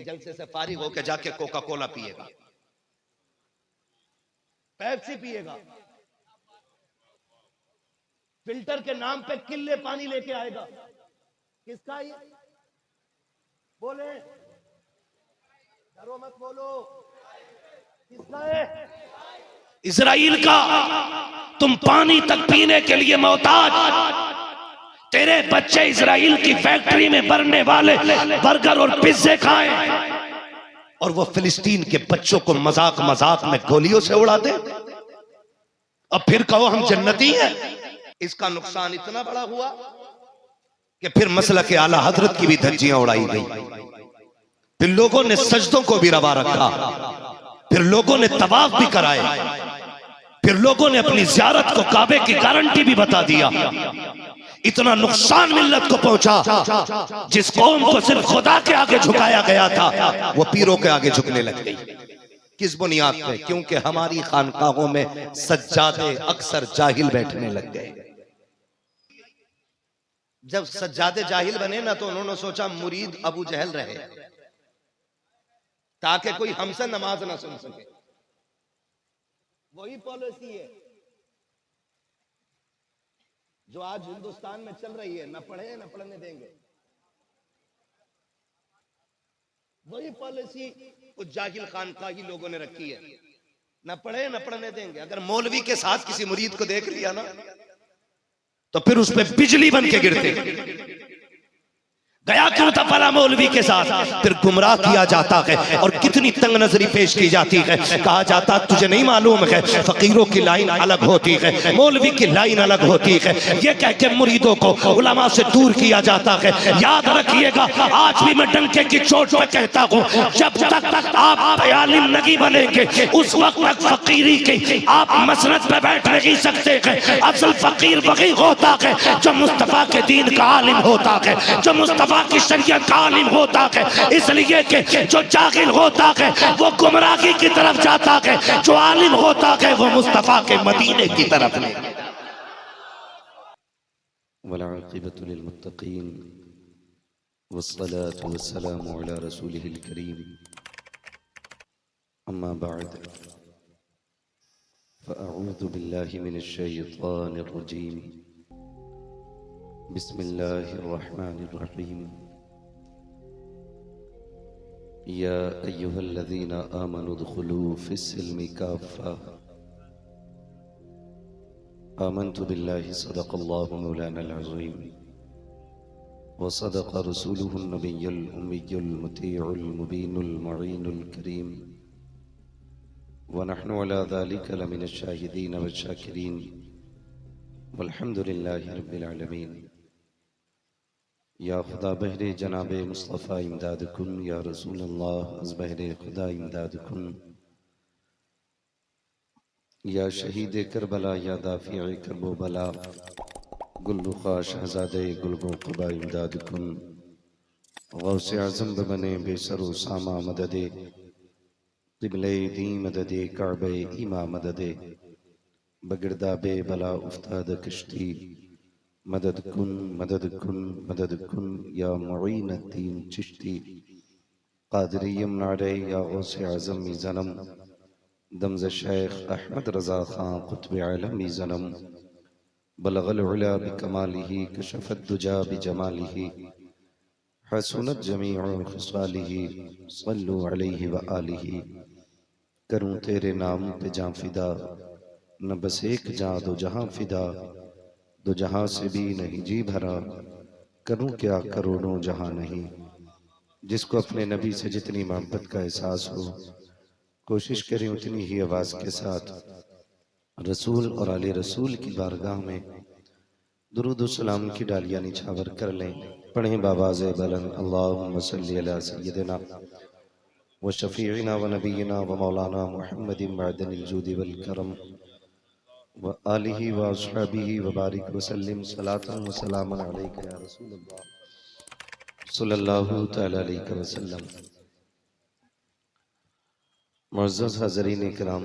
लेकिन जलसे से फारिग होकर जाके कोका कोला पिएगा, पेप्सी पिएगा, फिल्टर के नाम पे किल्ले पानी लेके आएगा। किसका ये? बोले, डरो मत, बोलो किसका है? इजराइल का। तुम पानी तक पीने के लिए मोहताज। तेरे बच्चे इजराइल की फैक्ट्री में बनने वाले बर्गर और पिज्जे खाएं और वो फिलिस्तीन के बच्चों को मजाक मजाक में गोलियों से उड़ा दे, और फिर कहो हम जन्नती हैं। इसका नुकसान इतना बड़ा हुआ कि फिर मसला के आला हजरत की भी धज्जियां उड़ाई गई, फिर लोगों ने सजदों को भी रवा रखा, फिर लोगों ने तवाफ भी कराए, फिर लोगों ने अपनी ज़ियारत को काबे की गारंटी भी बता दिया। इतना नुकसान मिल्लत को पहुंचा, जिस कौम को सिर्फ खुदा के आगे झुकाया गया था वो पीरों के आगे झुकने लग गई। किस बुनियाद पे? क्योंकि हमारी खानकाहों में सज्जादे अक्सर जाहिल बैठने लग गए। जब सज्जादे जाहिल बने ना तो उन्होंने सोचा मुरीद अबू जहल रहे ताकि कोई हमसे नमाज ना सुन सके। वही पॉलिसी है जो आज हिंदुस्तान में चल रही है, न पढ़े न पढ़ने देंगे। वही पॉलिसी उस जाहिल खानकाही लोगों ने रखी है, न पढ़े न पढ़ने देंगे। अगर मौलवी के साथ किसी मुरीद को देख लिया ना तो फिर उस पे बिजली बन के गिरते। गया क्यों था फला मौलवी के साथ? फिर गुमराह किया जाता है और कितनी तंग नजरी पेश की जाती है। कहा जाता तुझे नहीं मालूम है फकीरों की लाइन अलग होती है, मौलवी की लाइन अलग होती है। ये कह के मुरीदों को उलमा से दूर किया जाता है। याद रखिएगा, आज भी मैं डंके की चोट पे कहता हूँ, जब तक आप आलिम नहीं बनेंगे उस वक्त तक फकीरी की आप मसनद पे बैठ नहीं सकते हैं। असल फकीर वही होता है जो मुस्तफा के दीन का आलिम होता है, जो मुस्तफा की शरीयत का आलिम होता है। इसलिए कि जो जाहिल होता है वो गुमराही की तरफ जाता है, जो आलिम होता है वो मुस्तफा के मदीने की तरफ ले। वल्आक़िबतु लिल्मुत्तक़ीन वस्सलातु वस्सलामु अला रसूलिहिल करीम अम्मा बअद फ़अऊज़ु बिल्लाहि मिनश शैतानिर रजीम बिस्मिल्लाहिर्रहमानिर्रहीम या अय्युहल्लज़ीना आमनु उद्खुलू फ़िस्सिल्मि काफ़्फ़ा आमन्तु बिल्लाहि सदक़ल्लाहु मौलानल अज़ीम व सदक़ रसूलुहुन नबियुल उम्मियुल मुतीउल मुबीनुल मुईनुल करीम व नहनु अला ज़ालिका लमिनश शाहिदीन वश्शाकिरीन वल्हम्दुलिल्लाहि रब्बिल आलमीन। या खुदा बहरे जनाब मुस्तफ़ा इमदाद कुन, या रसूल अल्लाह अज़ बहरे खुदा इमदाद कुन, या शहीद करबला, या दाफ़िए करबो बला, गुल्लुख़ा शहज़ादे गुलगो क़बा इमदाद कुन। गौसे आज़म बने बेसरो सामा मददे, क़िबले दी मददे, काबे ईमा मददे, बगिरदाबे बला उफ्ताद कश्ती, मदद कुन मदद कुन मदद कुन, या मुईनुद्दीन चिश्ती क़ादिरियम नारे, या गौसे आज़म ज़नम दमज़ शेख अहमद रज़ा ख़ां क़ुत्ब आलमी ज़नम, बलग़ल उला बिकमालिही कशफ़द दुजा बिजमालिही, हसनत जमीउ ख़िसालिही, सल्लु अलैहि व आलिही। करूँ तेरे नाम पे जाँ फ़िदा, न बस एक जाँ दो जहाँ फ़िदा, दो जहाँ से भी नहीं जी भरा, करूँ क्या करोड़ों जहाँ नहीं। जिसको अपने नबी से जितनी मोहब्बत का एहसास हो, कोशिश करें उतनी ही आवाज़ के साथ रसूल और आले रसूल की बारगाह में दुरूद सलाम की डालियाँ निछावर कर लें। पढ़ें बावाज़ बुलंद अल्लाहुम्मा सल्ली अला सय्यिदिना व शफ़ीइना व नबीना व मौलाना मुहम्मदिन मअदनिल जूदि वल करम व आलिही व अस्हाबिही व बारिक व सल्लिम सलातन व सलामन अलैका या रसूलल्लाह सल्लल्लाहु तआला अलैहि वसल्लम। मुअज़्ज़ज़ हाज़रीन इकराम,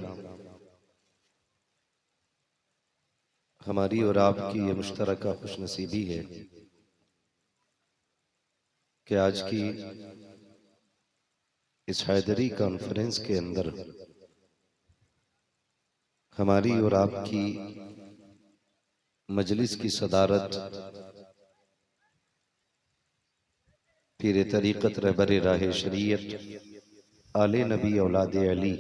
हमारी और आपकी ये मुश्तरका खुशनसीबी है कि आज की इस हैदरी कॉन्फ्रेंस के अंदर हमारी और आपकी मजलिस की सदारत पीर तरीक़त रहबर राह शरीयत आले नबी औलाद अली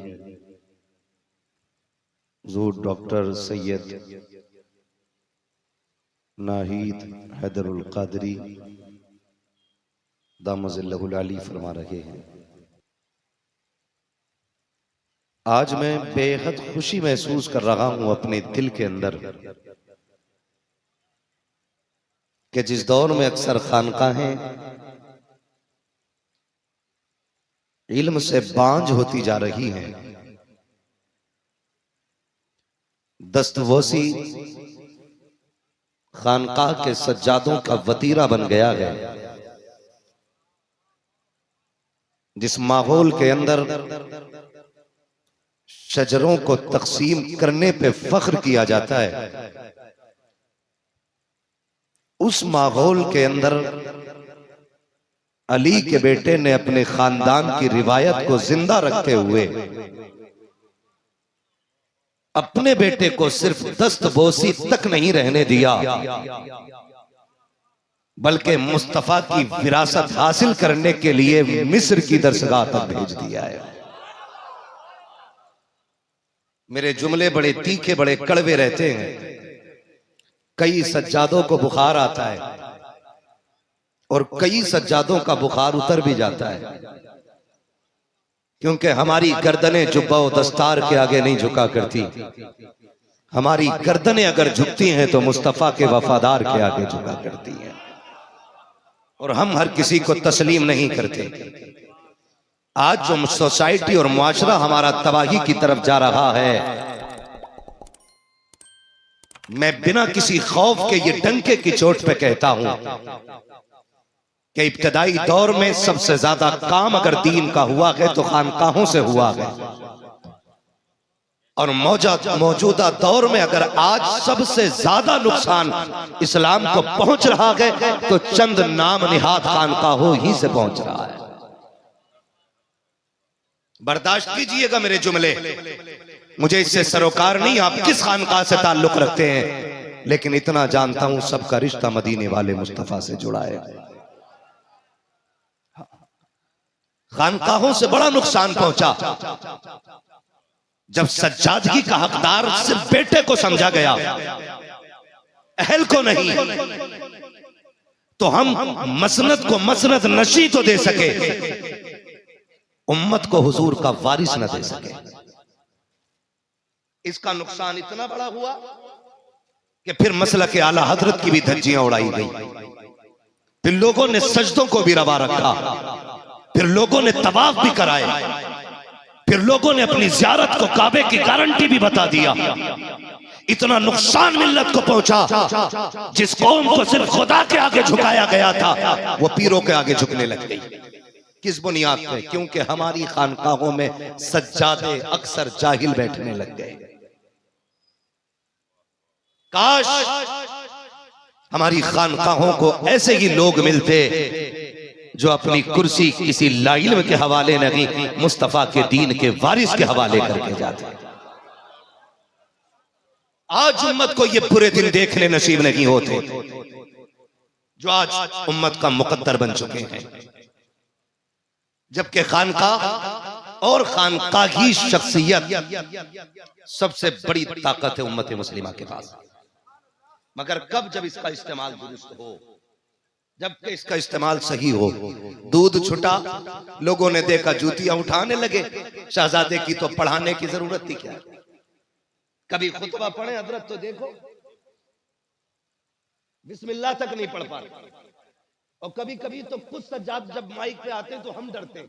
ज़ूर डॉक्टर सैयद नाहीद हैदरुल क़ादरी दामज़िल्लहुल अली फरमा रहे हैं। आज मैं बेहद खुशी महसूस कर रहा हूं अपने दिल के अंदर कि जिस दौर में अक्सर खानकाहें इल्म से बांझ होती जा रही हैं, दस्तवोसी खानकाह के सज्जादों का वतीरा बन गया है। जिस माहौल के अंदर शजरों को तकसीम करने पे फख्र किया जाता है, उस माहौल के अंदर अली के बेटे ने अपने खानदान की रिवायत को जिंदा रखते हुए अपने बेटे को सिर्फ दस्तबोसी तक नहीं रहने दिया, बल्कि मुस्तफा की विरासत हासिल करने के लिए मिस्र की दरसगाह तक भेज दिया है। मेरे जुमले बड़े तीखे बड़े कड़वे रहते हैं। कई सज्जादों को बुखार आता है और कई सज्जादों का बुखार उतर भी जाता है, क्योंकि हमारी गर्दनें जुब्बा और दस्तार के आगे नहीं झुका करती। हमारी गर्दनें अगर झुकती हैं तो मुस्तफा के वफादार के आगे झुका करती हैं, और हम हर किसी को तस्लीम नहीं करते। आज जो सोसाइटी और मुआशरा हमारा तबाही की तरफ जा रहा है, मैं बिना किसी खौफ के ये डंके की चोट पे कहता हूं कि इब्तदाई दौर में सबसे ज्यादा काम अगर दीन का हुआ है तो खानकाहों से हुआ है, और मौजूदा दौर में अगर आज सबसे ज्यादा नुकसान इस्लाम को पहुंच रहा है तो चंद नाम निहाद खानकाहों ही से पहुंच रहा है। बर्दाश्त कीजिएगा मेरे जुमले, मुझे इससे सरोकार नहीं आप किस खानकाह से ताल्लुक रखते हैं, लेकिन इतना जानता हूं सबका रिश्ता मदीने वाले मुस्तफा से जुड़ा है। खानकाहों से बड़ा नुकसान पहुंचा जब सज्जादगी का हकदार सिर्फ बेटे को समझा गया, अहल को नहीं। तो हम मसनद को मसनद नशी तो दे सके, उम्मत को हुजूर का वारिस न दे सके। इसका नुकसान इतना बड़ा हुआ कि फिर मसलक के आला हजरत की भी धज्जियां उड़ाई गई, फिर लोगों ने सजदों को भी रवा रखा, फिर लोगों ने तवाफ भी कराए, फिर लोगों ने अपनी ज़ियारत को काबे की गारंटी भी बता दिया। इतना नुकसान मिल्लत को पहुंचा, जिस कौम को सिर्फ खुदा के आगे झुकाया गया था वो पीरों के आगे झुकने लग गई। किस बुनियाद पे? क्योंकि हमारी खानकाहों में सज्जादे अक्सर जाहिल बैठने लग गए। काश हमारी खानकाहों को ऐसे ही लोग मिलते जो अपनी कुर्सी किसी लाइल्म के हवाले नहीं, मुस्तफा के दीन के वारिस के हवाले करके जाते। आज उम्मत को ये बुरे दिन देखने नसीब नहीं होते जो आज उम्मत का मुकद्दर बन चुके हैं, जबकि खानकाह और खानकाही शख्सियत सबसे बड़ी ताकत है उम्मत मुस्लिमा के पास। मगर कब? जब इसका इस्तेमाल दुरुस्त हो, जबकि इसका इस्तेमाल सही हो। दूध छुटा, लोगों ने देखा जूतियां उठाने लगे, शहजादे की तो पढ़ाने की जरूरत थी क्या? कभी खुतबा पढ़े हजरत तो देखो बिस्मिल्लाह तक नहीं पढ़ पाते, और कभी कभी तो कुछ सज्जाद जब माइक पे आते हैं तो हम डरते हैं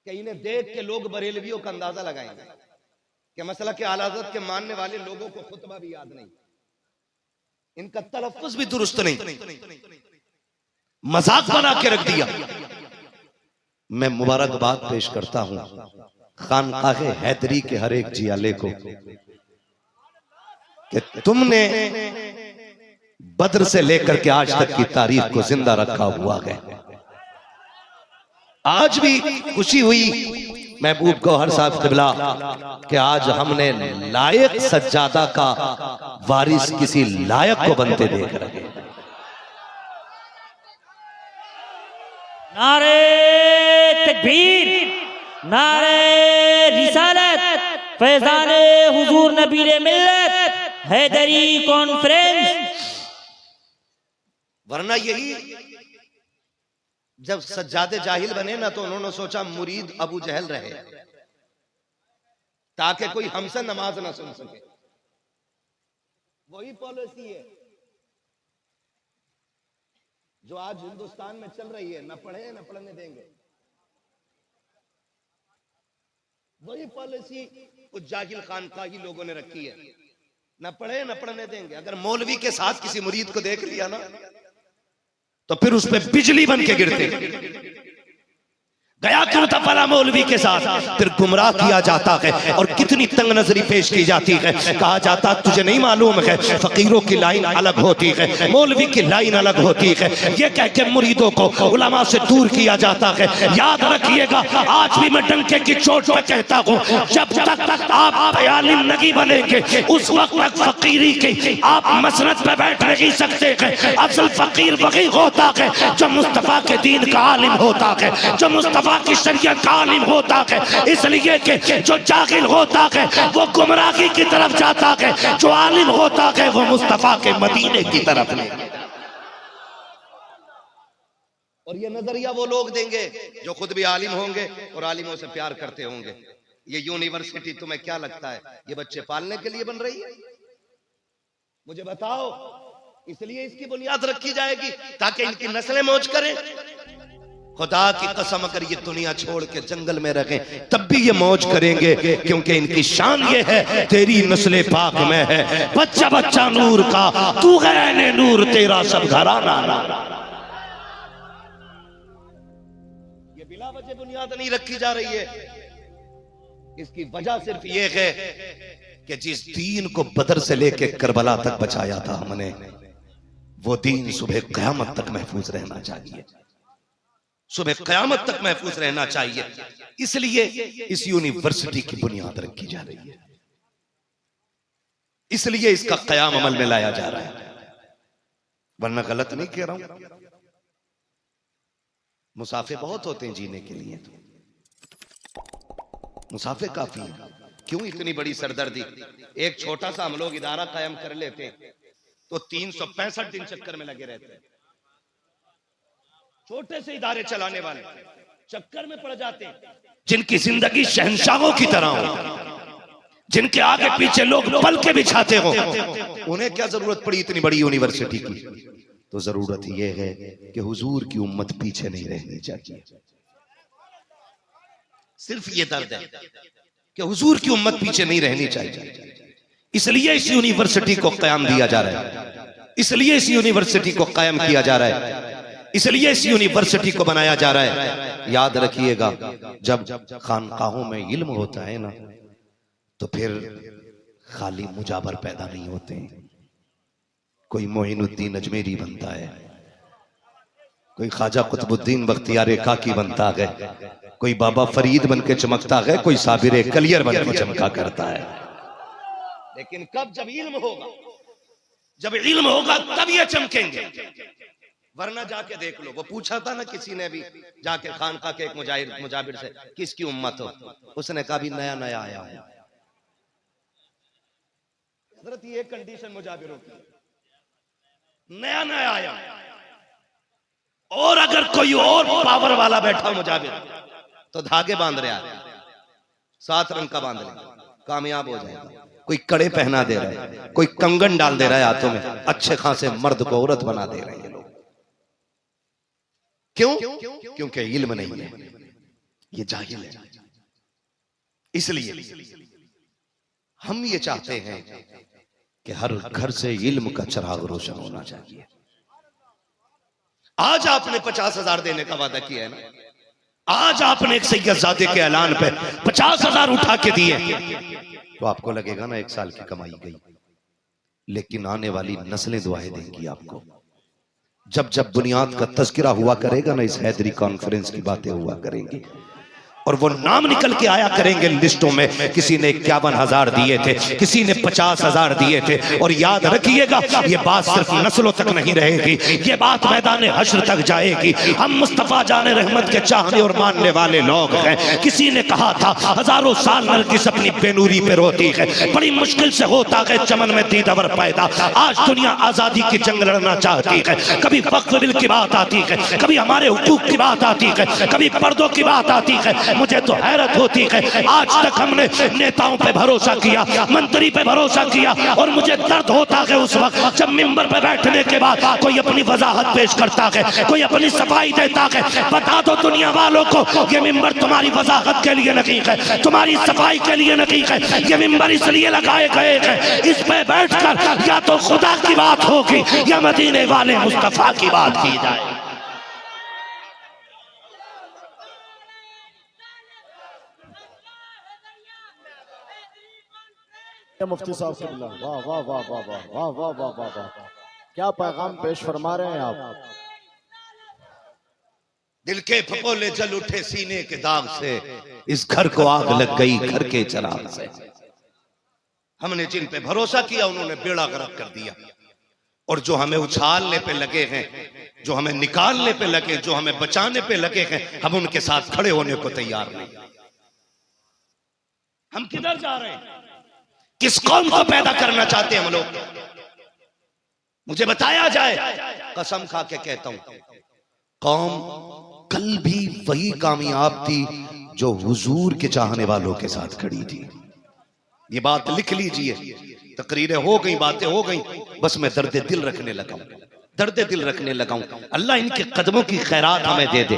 कि इन्हें देख के लोग बरेलवियों का अंदाजा लगाएंगे कि मसला के आला हज़रत के मानने वाले लोगों को खुतबा भी याद नहीं, इनका तलफ्फुज़ भी दुरुस्त नहीं, मजाक बना के रख दिया। मैं मुबारकबाद पेश करता हूं खानकाह हैदरी के हर एक जियाले को कि तुमने बद्र से लेकर के आज तक की तारीख को जिंदा रखा हुआ है। आज भी खुशी हुई महबूब गौहर साहब क़िबला कि आज हमने लायक सज्जादा का वारिस किसी लायक को बनते देख रहे हैं। नारे तकबीर, नारे रिसालत, फैज़ाने हुजूर नबीरे मिल्लत, हैदरी कॉन्फ्रेंस। वरना यही जब सज्जादे जाहिल बने ना तो उन्होंने सोचा मुरीद अबू जहल रहे ताकि कोई हमसे नमाज ना सुन सके। वही पॉलिसी है जो आज हिंदुस्तान में चल रही है, न पढ़े न पढ़ने देंगे। वही पॉलिसी उस जाहिल खानकाही लोगों ने रखी है, न पढ़े न पढ़ने देंगे। अगर मौलवी के साथ किसी मुरीद को देख लिया ना तो फिर उस पर बिजली बन के गिरते। गया क्यों था फला मौलवी के साथ, फिर गुमराह किया जाता है और कितनी तंग नजरी पेश की जाती है। कहा जाता तुझे नहीं मालूम है फकीरों की लाइन अलग होती है, मौलवी की लाइन अलग होती है। ये कह के मुरीदों को उलमा से दूर किया जाता है। याद रखिएगा, आज भी मैं डंके की चोट पर कहता हूँ, जब तक आप आलिम नहीं बनेंगे उस वक्त तक फकीरी की आप मसनद पे बैठ नहीं सकते हैं। असल फकीर वही होता है जो मुस्तफा के दीन का आलिम होता है, जो मुस्तफा की शरीयत का आलिम होता है। इसलिए कि जो जाहिल होता है वो गुमराही की तरफ जाता है, जो आलिम होता है वो मुस्तफा के मदीने की तरफ ले। और ये नजरिया वो लोग देंगे जो खुद भी आलिम होंगे और आलिमों से प्यार करते होंगे। ये यूनिवर्सिटी तुम्हें क्या लगता है ये बच्चे पालने के लिए बन रही है? मुझे बताओ। इसलिए इसकी बुनियाद रखी जाएगी ताकि इनकी नस्लें मौज करें। खुदा की कसम अगर ये दुनिया छोड़ के जंगल में रखें तब भी ये मौज करेंगे, क्योंकि इनकी शान ये है तेरी नस्ले पाक में है। बच्चा बच्चा नूर का, तू है नूर, तेरा सब घराना। ये बिला वजह बुनियाद नहीं रखी जा रही है। इसकी वजह सिर्फ ये है कि जिस दीन को बदर से लेके करबला तक बचाया था हमने, वो दीन सुबह क़यामत तक महफूज रहना चाहिए, सुबह क़यामत तक महफूज रहना चाहिए। इसलिए इस यूनिवर्सिटी की बुनियाद रखी जा रही है, इसलिए इसका क़याम अमल में लाया जा रहा है। वरना गलत नहीं कह रहा हूं। मुसाफिर बहुत होते हैं जीने के लिए, मुसाफिर काफी है। क्यों इतनी बड़ी सरदर्दी? एक छोटा सा हम लोग इदारा कायम कर लेते तो 365 दिन चक्कर में लगे रहते हैं। छोटे से इदारे चलाने वाले चक्कर में पड़ जाते हैं। जिनकी जिंदगी शहंशाहों की तरह हो, जिनके आगे पीछे लोग पल के बिछाते हो, उन्हें क्या जरूरत पड़ी इतनी बड़ी यूनिवर्सिटी की? तो जरूरत यह है कि हुजूर की उम्मत पीछे नहीं रहनी चाहिए। सिर्फ ये दर्द है कि हुजूर की उम्मत पीछे नहीं रहनी चाहिए। इसलिए इस यूनिवर्सिटी को कायम दिया जा रहा है, इसलिए इस यूनिवर्सिटी को कायम किया जा रहा है, इसलिए इस यूनिवर्सिटी को बनाया जा रहा है। याद रखिएगा, जब खानकाहों में इल्म होता है ना तो फिर खाली मुजाबर पैदा नहीं होते। कोई मोइनुद्दीन अजमेरी बनता है, कोई ख्वाजा कुतुबुद्दीन बख्तियार काकी बनता है, कोई बाबा फरीद बन के चमकता है, कोई साबिर कलियर बन के चमका करता है। लेकिन कब? जब इल्म होगा, जब इल्म होगा तब ये चमकेंगे। वरना जाके देख लो, वो पूछा था ना किसी ने भी जाके खानका के एक मुजाबिर से, किसकी उम्मत हो? उसने कहा भी नया नया आया हूं। हजरत ये कंडीशन मुजाबिरों की, नया नया आया। और अगर कोई और पावर वाला बैठा मुजाबिर तो धागे बांध रहा है, 7 रंग का बांध ले, कामयाब हो जाएगा। कोई कड़े पहना दे रहा है, कोई कंगन डाल दे रहा है हाथों में, अच्छे खासे मर्द को औरत बना दे रहे हैं लोग। क्यों? क्योंकि इल्म नहीं है, ये जाहिल है। इसलिए हम ये चाहते हैं कि हर घर से इल्म का चिराग रोशन होना चाहिए। आज आपने 50,000 देने का वादा किया है ना, आज आपने एक सैयदजादे के ऐलान पे 50,000 उठा के दिए, तो आपको लगेगा ना 1 साल की कमाई गई। लेकिन आने वाली नस्लें दुआएं देंगी आपको। जब जब बुनियाद का तज़किरा हुआ करेगा ना, इस हैदरी कॉन्फ्रेंस की बातें हुआ करेंगी, और वो नाम निकल के आया करेंगे लिस्टों में, किसी ने 51,000 दिए थे, किसी ने 50,000 दिए थे। और याद रखिएगा ये बात सिर्फ नस्लों तक नहीं रहेगी, ये बात मैदान हश्र तक जाएगी। हम मुस्तफा जाने रहमत के चाहने और मानने वाले लोग हैं। किसी ने कहा था हजारों साल नरगिस अपनी बेनूरी पे रोती है, बड़ी मुश्किल से होता है चमन में दीदावर पैदा। आज दुनिया आजादी की जंग लड़ना चाहती है, कभी वक्फ बिल की बात आती है, कभी हमारे हुकूक की बात आती है, कभी पर्दों की बात आती है। मुझे तो हैरत होती है, आज तक हमने नेताओं पे भरोसा किया, मंत्री पे भरोसा किया, और मुझे दर्द होता है उस वक्त जब मिंबर पे बैठने के बाद कोई अपनी वजाहत पेश करता है, कोई अपनी सफाई देता है। बता दो दुनिया वालों को ये मिंबर तुम्हारी वजाहत के लिए नहीं है, तुम्हारी सफाई के लिए नहीं है, ये मिंबर इसलिए लगाए गए हैं इस पे बैठकर या तो खुदा की बात होगी या मदीने वाले मुस्तफा की बात की जाए। मुफ्ती साहब से मिला, वाह वाह वाह वाह वाह वाह वाह वाह वाह वाह, क्या पैगाम पेश फरमा रहे हैं आप। दिल के फपोले जल उठे सीने के दाग से, इस घर को आग लग गई घर के चराग से। हमने जिन पे भरोसा किया उन्होंने बेड़ा गर्क कर दिया, और जो हमें उछालने पे लगे हैं, जो हमें निकालने पे लगे, जो हमें बचाने पे लगे हैं, हम उनके साथ खड़े होने को तैयार नहीं। हम किधर जा रहे हैं, किस कौम को पैदा करना चाहते हैं हम लोग, मुझे बताया जाए। कसम खा के कहता हूं, कौम कल भी वही कामयाब थी जो हुजूर के चाहने वालों के साथ खड़ी थी। ये बात लिख लीजिए, तकरीरें हो गई, बातें हो गई, बस मैं दर्द दिल रखने लगा हूं, दर्द दिल रखने लगा हूं। अल्लाह इनके कदमों की खैरात हमें दे दे।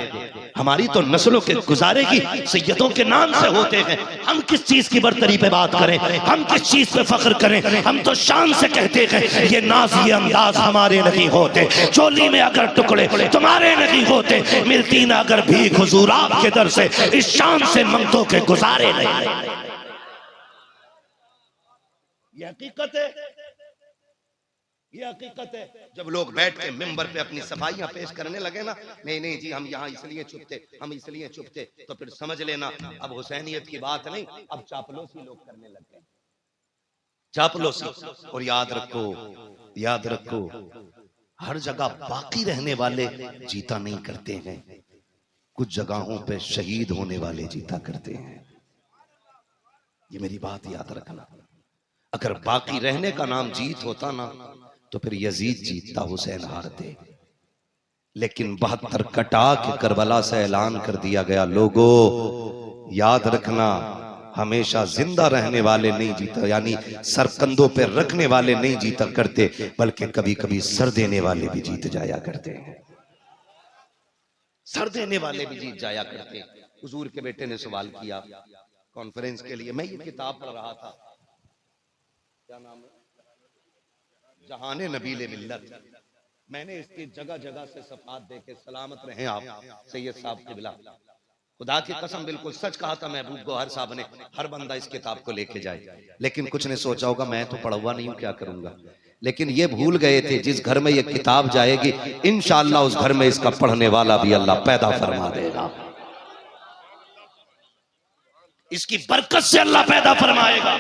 हमारी तो नस्लों के गुजारे की सैयदों के नाम से होते हैं। हम किस चीज की बरतरी पे बात करें, हम किस चीज पे फख्र करें। हम तो शान से कहते हैं ये नाज ये अंदाज हमारे नहीं होते, चोली में अगर टुकड़े तुम्हारे नहीं होते, मिलती ना अगर भीख हुजूर आपके दर से, इस शान से मंगतों के गुजारे नहीं। ये हकीकत है, ये हकीकत है। जब लोग बैठ के मिंबर पे अपनी सफाइयां पेश करने लगे ना, नहीं नहीं जी हम यहाँ इसलिए चुप थे, हम इसलिए चुप थे, तो फिर समझ लेना अब हुसैनियत की बात नहीं, अब चापलूसी लोग करने लग गए, चापलूसी। और याद रखो, याद रखो, हर जगह बाकी रहने वाले जीता नहीं करते हैं, कुछ जगहों पे शहीद होने वाले जीता करते हैं। ये मेरी बात याद रखना। अगर बाकी रहने का नाम जीत होता ना, तो फिर यजीद जीतता, हुसैन हारते। लेकिन 72 कटा के करबला से ऐलान कर दिया गया, लोगों याद रखना, हमेशा जिंदा रहने वाले नहीं जीता, यानी सरकंदों पे रखने वाले नहीं जीता करते, बल्कि कभी कभी सर देने वाले भी जीत जाया करते हैं, सर देने वाले भी जीत जाया करते हैं। हुजूर के बेटे ने सवाल किया कॉन्फ्रेंस के लिए, मैं ये किताब पढ़ रहा था, क्या नाम है, जहाने नबीले मिल्लत। मैंने इसकी जगह जगह से सफात देखे, सलामत रहे आप सैयद साहब किबला, खुदा की कसम बिल्कुल सच कहा था महबूब गौहर साहब ने, हर बंदा इस किताब को लेके जाए। लेकिन कुछ ने सोचा होगा मैं तो पढ़ा हुआ नहीं हूं, क्या करूंगा। लेकिन ये भूल गए थे जिस घर में ये किताब जाएगी इंशाअल्लाह उस घर में इसका पढ़ने वाला भी अल्लाह पैदा फरमा देगा, इसकी बरकत से अल्लाह पैदा फरमाएगा।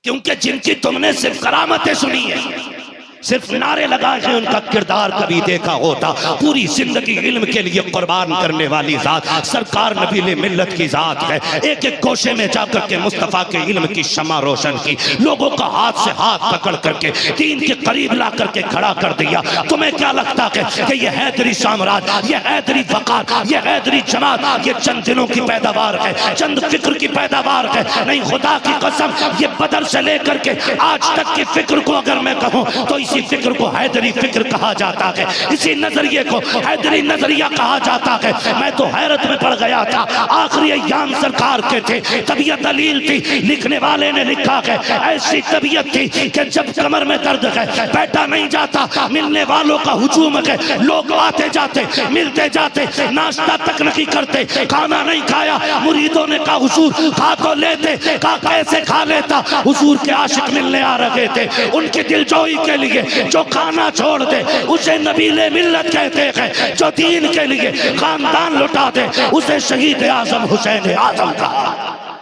क्योंकि जिनकी तुमने सिर्फ करामतें सुनी है, सिर्फ नारे लगाए हैं, उनका किरदार कभी देखा होता। पूरी जिंदगी इल्म के लिए कुर्बान करने वाली जात सरकार नबीले मिल्लत की जात है। एक एक कोशे में जाकर के मुस्तफा के इल्म की शमा रोशन की, लोगों का हाथ से हाथ पकड़ करके दीन के करीब ला करके खड़ा कर दिया। तुम्हें क्या लगता है कि ये हैदरी साम्राज्य, ये हैदरी वकार, ये हैदरी जमात ये चंद दिनों की पैदावार है, चंद फिक्र की पैदावार है? नहीं, खुदा की कसम ये बदर से लेकर के आज तक की फिक्र को अगर मैं कहूँ तो इसी फिक्र को हैदरी फिक्र कहा जाता है, इसी नजरिए को हैदरी नजरिया कहा जाता है। मैं तो हैरत में पड़ गया था, आखिरी अय्याम सरकार के थे, तबीयत दलील थी, लिखने वाले ने लिखा है ऐसी तबीयत थी कि जब कमर में दर्द है बैठा नहीं जाता, मिलने वालों का हुजूम है, लोग आते जाते मिलते जाते, नाश्ता तक नहीं करते, खाना नहीं खाया। मुरीदों ने कहा हुजूर खा तो लेते, कहा कैसे खा लेता। हुजूर के आशिक मिलने आ रहे थे, उनकी दिलजोई के लिए लिए जो खाना छोड़ दे उसे नबीले मिल्लत कहते हैं, जो दीन के लिए खानदान लुटा दे उसे शहीद आजम हुसैन आजम कहा।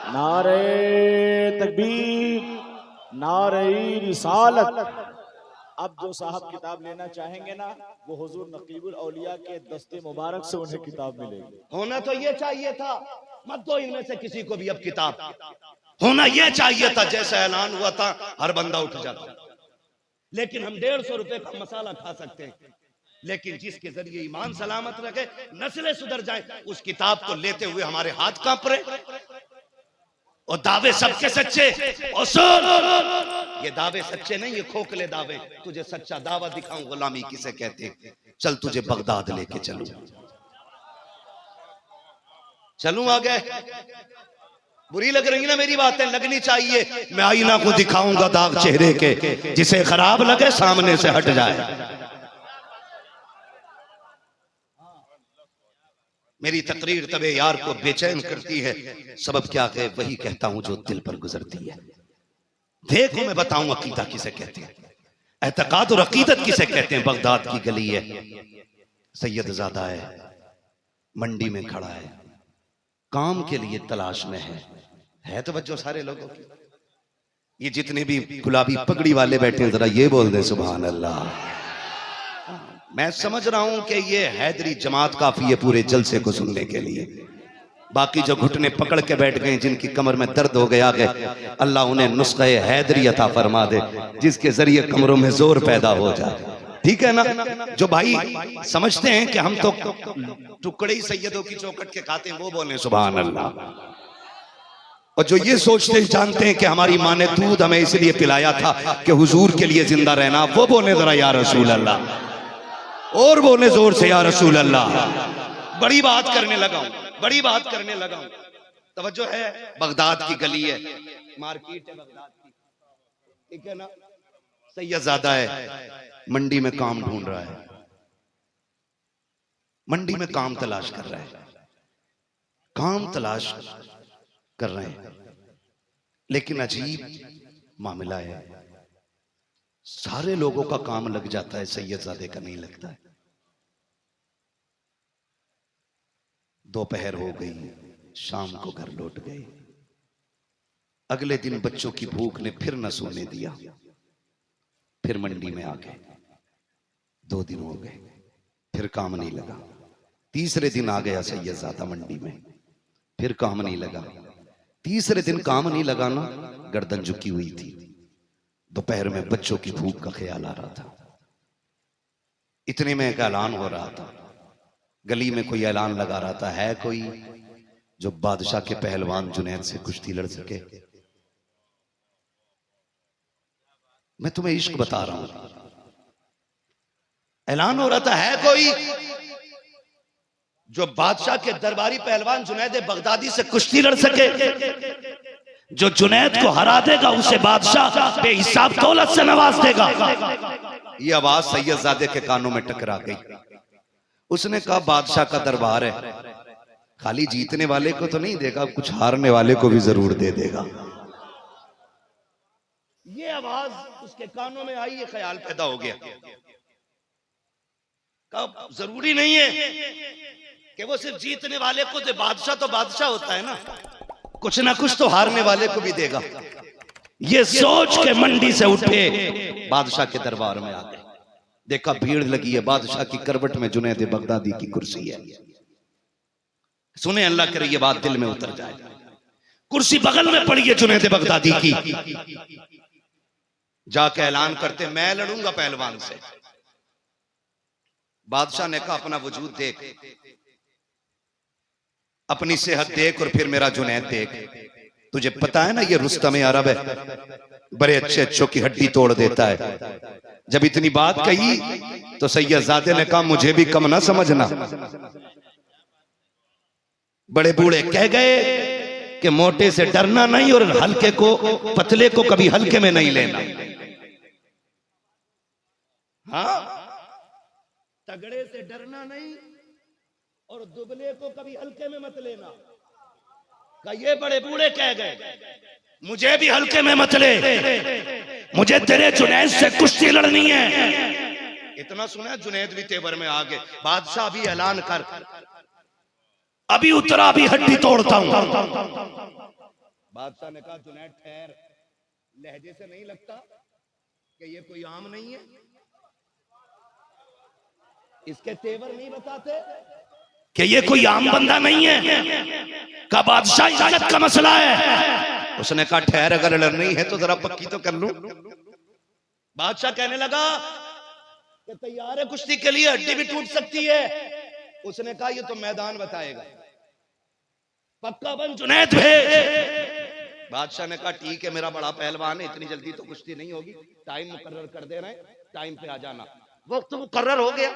नारे तकबीर, नारे रिसालत। अब जो साहब किताब लेना चाहेंगे ना, वो हुजूर नकीबुल औलिया के दस्ते मुबारक से उन्हें किताब मिलेगी। होना तो ये चाहिए था, मत दो इनमें से किसी को भी अब किताब। होना ये चाहिए था, जैसा ऐलान हुआ था हर बंदा उठ जाता। लेकिन हम 150 रुपए का मसाला खा सकते हैं, लेकिन जिसके जरिए ईमान सलामत रखे, नस्लें सुधर जाए, उस किताब को लेते हुए हमारे हाथ कांप रहे। और दावे सबके सच्चे। और सुन, ये दावे सच्चे नहीं, ये खोखले दावे। तुझे सच्चा दावा दिखाऊं गुलामी किसे कहते हैं। चल तुझे बगदाद लेके चलूं, चलूं आगे। बुरी लग रही ना मेरी बातें, लगनी चाहिए। मैं आईना को दिखाऊंगा दाग चेहरे के, जिसे खराब लगे सामने से हट जाए। मेरी तकरीर तबे यार को बेचैन करती है, सबब क्या है वही कहता हूं जो दिल पर गुजरती है। देखो मैं बताऊं अकीदा किसे कहते हैं, एतकाद और अकीदत किसे कहते हैं। बगदाद की गली है, सैयद ज़ादा है, मंडी में खड़ा है, काम के लिए तलाश में है तवज्जो सारे लोगों की। ये जितने भी गुलाबी पगड़ी वाले बैठे हैं, जरा ये बोल दे सुभान अल्लाह। मैं समझ रहा हूं कि ये हैदरी जमात काफी है पूरे जलसे को सुनने के लिए। बाकी जो घुटने पकड़ के बैठ गए, जिनकी कमर में दर्द हो गया है, अल्लाह उन्हें नुस्खे हैदरी अता फरमा दे, जिसके जरिए कमरों में जोर पैदा हो जाए। ठीक है ना। जो भाई समझते हैं कि हम तो टुकड़े ही सैयदों की चौकट के खाते हैं, वो बोले सुभान अल्लाह। और जो ये सोचते जानते हैं कि हमारी माँ ने दूध हमें इसलिए पिलाया था कि हुजूर के लिए जिंदा रहना, वो बोले जरा या रसूल अल्लाह, और बोले जोर से या रसूल अल्लाह। बड़ी बात करने लगा हूं, बड़ी बात करने लगा हूं। तवज्जो है, बगदाद की गली है, मार्केट है बगदाद की, ठीक है ना। सैयद ज़ादा है, मंडी में काम ढूंढ रहा है, मंडी में काम तलाश कर रहा है, काम तलाश कर रहे हैं। लेकिन अजीब मामला है, सारे लोगों का काम लग जाता है, सैयद ज़ादे का नहीं लगता है। दोपहर हो गई, शाम को घर लौट गए। अगले दिन बच्चों की भूख ने फिर न सोने दिया, फिर मंडी में आ गए। 2 दिन हो गए, फिर काम नहीं लगा। तीसरे दिन आ गया सैयद ज़ादा मंडी में, फिर काम नहीं लगा। तीसरे दिन काम नहीं लगा ना, गर्दन झुकी हुई थी। दोपहर में बच्चों की भूख का ख्याल आ रहा था। इतने में एक ऐलान हो रहा था, गली में कोई ऐलान लगा रहा था, है कोई जो बादशाह के पहलवान जुनैद से कुश्ती लड़ सके। मैं तुम्हें इश्क बता रहा हूं। ऐलान हो रहा था, है कोई जो बादशाह के दरबारी पहलवान जुनैद बगदादी से कुश्ती लड़ सके। जो जुनैद को हरा देगा उसे बादशाह बेहिसाब दौलत से नवाज देगा। ये आवाज सैयद ज़ादे के कानों में टकरा गई। उसने कहा, बादशाह का दरबार है, खाली जीतने वाले को तो नहीं देगा, कुछ हारने वाले को भी जरूर दे देगा। ये आवाज उसके कानों में आई, ये ख्याल पैदा हो गया। कब जरूरी नहीं है कि वो सिर्फ जीतने वाले को दे, बादशाह तो बादशाह होता है ना, कुछ ना कुछ तो हारने वाले को भी देगा। ये सोच के मंडी से उठे, बादशाह के दरबार में आ गए। देखा भीड़ लगी है, बादशाह की करवट में जुनैद बगदादी की कुर्सी है। सुने, अल्लाह करे ये बात दिल में उतर जाए। कुर्सी बगल में पड़ी है जुनैद बगदादी की। जाके ऐलान करते, मैं लड़ूंगा पहलवान से। बादशाह ने कहा, अपना वजूद देख, अपनी सेहत देख, और फिर मेरा जुनैद देख। तुझे पता है ना ये रुस्तम अरब है, बड़े अच्छे अच्छों की हड्डी तोड़ देता है। जब इतनी बात कही तो सैयद ज़ादे ने कहा, मुझे भी कम ना समझना। बड़े बूढ़े कह गए कि मोटे से डरना नहीं, और हल्के को, पतले को कभी हल्के में नहीं लेना। हाँ, तगड़े से डरना नहीं और दुबले को कभी हल्के में मत लेना। का ये बड़े बूढ़े कह गए, मुझे भी हल्के में मत ले, मुझे तेरे जुनैद से कुश्ती लड़नी है। इतना सुना, जुनैद भी तेवर में आ गए। बादशाह भी ऐलान कर, अभी उतरा भी हड्डी तोड़ता हूं। बादशाह ने कहा, जुनैद ठहर, लहजे से नहीं लगता कि ये कोई आम नहीं है, इसके तेवर नहीं बताते कि ये कोई आम बंदा नहीं है, का बादशाह इज्जत का मसला है। उसने कहा, ठहर, अगर लड़नी है तो जरा पक्की तो कर लूं। बादशाह कहने लगा कि तैयार है कुश्ती के लिए, हड्डी भी टूट सकती है। उसने कहा, ये तो मैदान बताएगा, पक्का बन जुनैद भेज। बादशाह ने कहा, ठीक है, मेरा बड़ा पहलवान है, इतनी जल्दी तो कुश्ती नहीं होगी, टाइम मुकर्रर कर दे रहे हैं, टाइम पे आ जाना। वक्त मुकर्रर हो गया।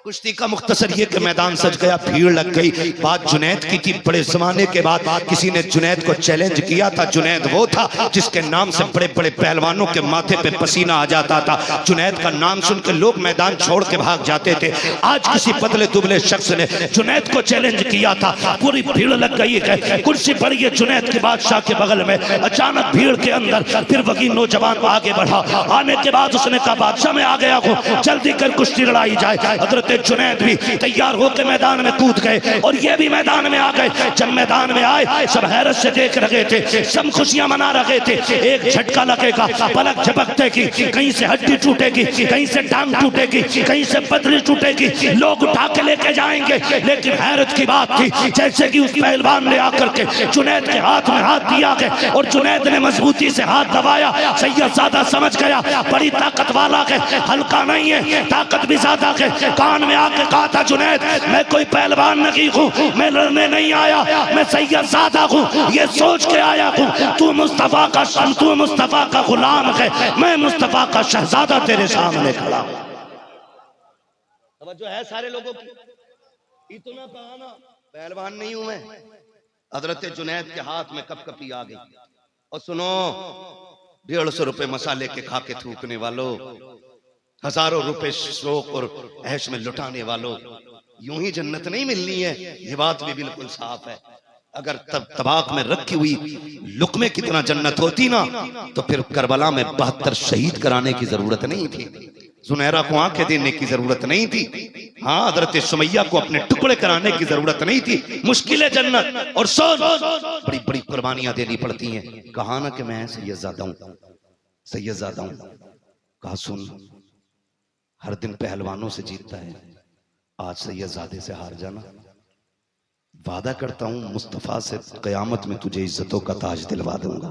कुश्ती का मुख्तसर ये कि मैदान सज गया, भीड़ लग गई। बात जुनैद की थी। बड़े जमाने के बाद किसी ने जुनैद को चैलेंज किया था। जुनैद वो था जिसके नाम से बड़े बड़े पहलवानों के माथे पे पसीना आ जाता था। जुनैद का नाम सुन के लोग मैदान छोड़ के भाग जाते थे। आज किसी पतले दुबले शख्स ने जुनैद को चैलेंज किया था। पूरी भीड़ लग गई है, कुर्सी पड़ी है जुनैद के बादशाह के बगल में। अचानक भीड़ के अंदर फिर वही नौजवान आगे बढ़ा। आने के बाद उसने कहा, बादशाह मैं आ गया हूँ, जल्दी कर कुश्ती लड़ाई जाए। हजरत जुनैद भी तैयार होकर मैदान में कूद गए और ये भी मैदान में आ गए। जब मैदान में आए, सब हैरत से देख रहे थे, सब खुशियां मना रहे थे। एक झटका लगेगा, पलक झपकते की, कहीं से हड्डी टूटेगी, कहीं से टांग टूटेगी, कहीं से पतली टूटेगी, लोग उठा के लेके जाएंगे। लेकिन हैरत की बात थी, जैसे कि उस पहलवान ने आकर के जुनैद के हाथ में हाथ दिया है और जुनैद ने मजबूती से हाथ दबाया। सैयदजादा समझ गया बड़ी ताकत वाला है, हल्का नहीं है, ताकत भी ज्यादा है। कान में आके कहा था, जुनैद मैं कोई पहलवान नहीं हूँ, मैं लड़ने नहीं आया, मैं सैयदजादा हूँ, ये सोच के आया हूँ तू मुस्तफा का गुलाम है, मैं मुस्तफा का शहजादा तेरे सामने खड़ा हूँ। जो है सारे लोगों की, इतना कहा ना, पहलवान नहीं हूं मैं। हजरत जुनैद के हाथ में कपकपी आ गई। और सुनो, 150 रुपए मसाले के खा के थूकने वालों, हजारों रुपए शौक और ऐश में लुटाने वालों, यूं ही जन्नत नहीं मिलनी है, ये बात भी बिल्कुल साफ है। अगर तब तबाक में रखी हुई लुकमे कितना जन्नत होती ना, तो फिर करबला में 72 शहीद कराने की जरूरत नहीं थी, सुनहरा को आंखें देने की जरूरत नहीं थी, हाँ हजरत सुमैया को अपने टुकड़े कराने की जरूरत नहीं थी। मुश्किल है जन्नत, और बड़ी बड़ी कुर्बानियां देनी पड़ती हैं। कहा ना कि मैं सैयदजादा हूं। कहा सुन, हर दिन पहलवानों से जीतता है, आज सैयदजादे से हार जाना। वादा करता हूं मुस्तफा से कयामत में तुझे इज्जतों का ताज दिलवा दूंगा।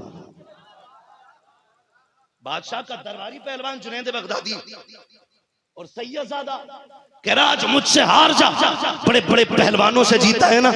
बादशाह का दरबारी पहलवान जुनैद बगदादी और सैयदजादा कह रहा, आज मुझसे हार जा। बड़े बड़े पहलवानों से जीता है ना,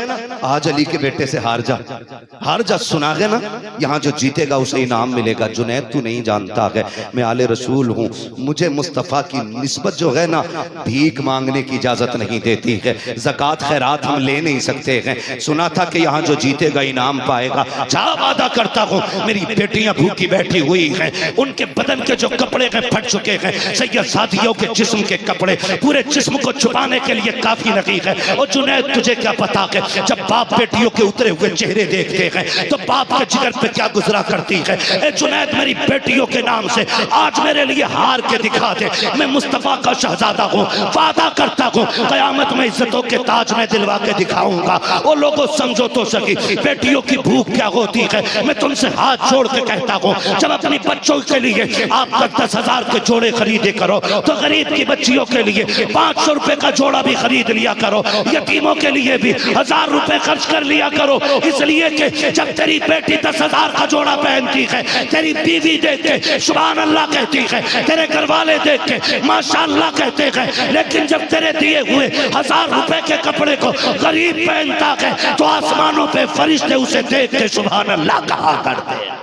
आज अली के बेटे से हार जा। सुना गया ना, यहाँ जो जीतेगा उसे इनाम मिलेगा। जुनैद तू नहीं जानता है, मैं आले रसूल हूँ, मुझे मुस्तफ़ा की निस्बत जो है ना, भीख मांगने की इजाजत नहीं देती है, ज़कात खैरात हम ले नहीं सकते हैं। सुना था कि यहाँ जो जीतेगा इनाम पाएगा। जा, वादा करता हूँ, मेरी बेटियां भूखी बैठी हुई हैं, उनके बदन के जो कपड़े हैं फट चुके हैं, सैयदजादियों के जिस्म के कपड़े पूरे जिस्म को छुपाने के लिए काफी नहीं है। और जुनैद तुझे क्या पता है, जब बाप बेटियों के उतरे हुए चेहरे देखते हैं तो बाप के जिगर पे क्या गुजरा करती है। ए जुनैद, मेरी बेटियों के नाम से आज मेरे लिए हार के दिखा दे, मैं मुस्तफा का शहजादा हूँ, वादा करता हूँ कयामत में इज्जतों के ताज में दिलवा के दिखाऊंगा। वो लोगों समझो तो सकी बेटियों की भूख क्या होती है। मैं तुमसे हाथ जोड़ के कहता हूँ, जब अपनी बच्चों के लिए आप 10,000 के जोड़े खरीदे करो तो गरीब की बच्चियों के लिए 500 रुपए का जोड़ा भी खरीद लिया करो, यतीमों के लिए भी 1000 रुपए खर्च कर लिया करो। इसलिए कि जब तेरी बेटी 10,000 का जोड़ा पहनती है, तेरी बीवी देख के सुभान अल्लाह कहती है, तेरे घर वाले देख के माशाअल्लाह कहते हैं, लेकिन जब तेरे दिए हुए 1000 रुपए के कपड़े को गरीब पहनता है तो आसमानों पे फरिश्ते उसे देख के सुभान अल्लाह कहा करते हैं।